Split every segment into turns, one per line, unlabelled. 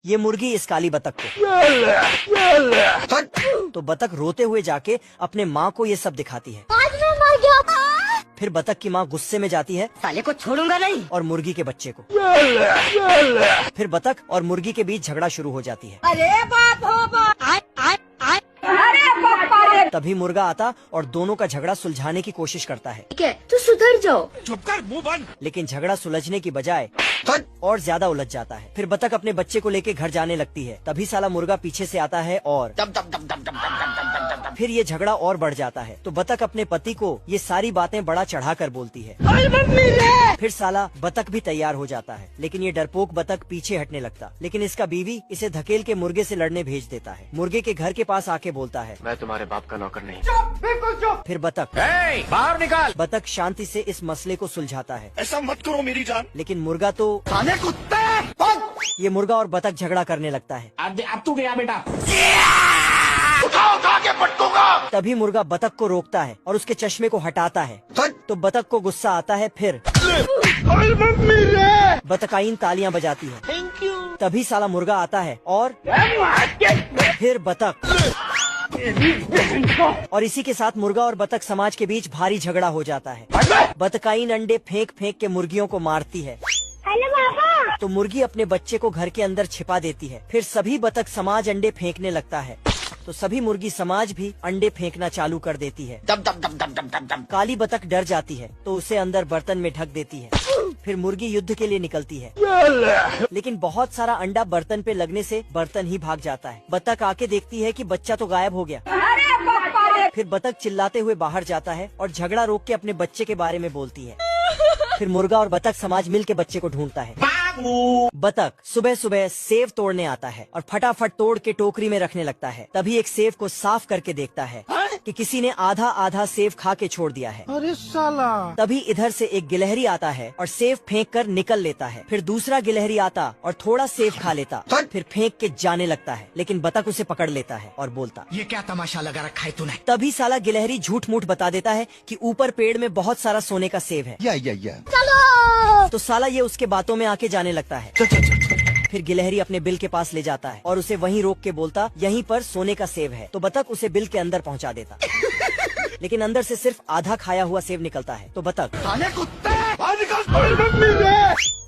ये मुर्गी इस काली बतख को तो बतख रोते हुए जाके अपने माँ को ये सब दिखाती है।
आज मैं मर गया।
फिर बतख की माँ गुस्से में जाती है
साले को छोड़ूंगा नहीं।
और मुर्गी के बच्चे को। फिर बतख और मुर्गी के बीच झगड़ा शुरू हो जाती है।
अरे बाप हो बाप। अरे बाप रे।
तभी मुर्गा आता और दोनों का झगड़ा सुलझाने की कोशिश करता है।
ठीक है तू सुधर जाओ।
चुप कर, मुंह बंद।
लेकिन झगड़ा सुलझने की बजाय और ज्यादा उलझ जाता है। फिर बतख अपने बच्चे को लेके घर जाने लगती है। तभी साला मुर्गा पीछे से आता है और फिर ये झगड़ा और बढ़ जाता है। तो बतख अपने पति को ये सारी बातें बड़ा चढ़ा कर बोलती है। फिर साला बतख भी तैयार हो जाता है, लेकिन ये डरपोक बतख पीछे हटने लगता। लेकिन इसका बीवी इसे धकेल के मुर्गे से लड़ने भेज देता है। मुर्गे के घर के पास आके बोलता है,
मैं तुम्हारे बाप का नौकर नहीं।
फिर बतख
बाहर निकाल।
बतख शांति से इस मसले को सुलझाता है।
ऐसा मत करो मेरी जान।
लेकिन मुर्गा तो
साले कुत्ते।
ये मुर्गा और बतख झगड़ा करने लगता है।
अब तू गया बेटा। उठा के पटकूंगा।
तभी मुर्गा बतख को रोकता है और उसके चश्मे को हटाता है। तो बतख को गुस्सा आता है। फिर बतकाइन तालियां बजाती है।
Thank you.
तभी साला मुर्गा आता है और फिर बतख और इसी के साथ मुर्गा और बतख समाज के बीच भारी झगड़ा हो जाता है। बतकाइन अंडे फेंक फेंक के मुर्गियों को मारती है।
हेलो बाबा।
तो मुर्गी अपने बच्चे को घर के अंदर छिपा देती है। फिर सभी बतख समाज अंडे फेंकने लगता है। तो सभी मुर्गी समाज भी अंडे फेंकना चालू कर देती है। काली बतख डर जाती है तो उसे अंदर बर्तन में ढक देती है। फिर मुर्गी युद्ध के लिए निकलती है, लेकिन बहुत सारा अंडा बर्तन पे लगने से बर्तन ही भाग जाता है। बतख आके देखती है कि बच्चा तो गायब हो गया।
अरे बाप रे।
फिर बतख चिल्लाते हुए बाहर जाता है और झगड़ा रोक के अपने बच्चे के बारे में बोलती है। फिर मुर्गा और बतख समाज मिल के बच्चे को ढूंढता है। बतख सुबह सुबह सेव तोड़ने आता है और फटाफट तोड़ के टोकरी में रखने लगता है। तभी एक सेव को साफ करके देखता है कि किसी ने आधा आधा सेव खा के छोड़ दिया है।
अरे साला।
तभी इधर से एक गिलहरी आता है और सेव फेंक कर निकल लेता है। फिर दूसरा गिलहरी आता और थोड़ा सेव खा लेता, फिर फेंक के जाने लगता है। लेकिन बतख उसे पकड़ लेता है और बोलता,
ये क्या तमाशा लगा रखा है तूने।
तभी साला गिलहरी झूठ मूठ बता देता है कि ऊपर पेड़ में बहुत सारा सोने का सेव है।
चलो।
तो साला ये उसके बातों में आके जाने लगता है। फिर गिलहरी अपने बिल के पास ले जाता है और उसे वहीं रोक के बोलता, यहीं पर सोने का सेव है। तो बतख उसे बिल के अंदर पहुंचा देता, लेकिन अंदर से सिर्फ आधा खाया हुआ सेव निकलता है। तो बतख
साले कुत्ते।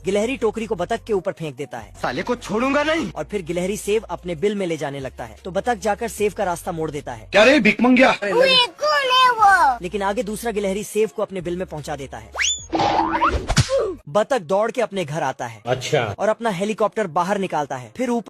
गिलहरी टोकरी को बतख के ऊपर फेंक देता है
साले को छोड़ूंगा नहीं।
और फिर गिलहरी सेव अपने बिल में ले जाने लगता है। तो बतख जाकर सेव का रास्ता मोड़ देता है,
क्या रे भिख मंगिया।
कौन है वो?
लेकिन आगे दूसरा गिलहरी सेव को अपने बिल में पहुंचा देता है। बतख दौड़ के अपने घर आता है।
अच्छा।
और अपना हेलीकॉप्टर बाहर निकालता है। फिर ऊपर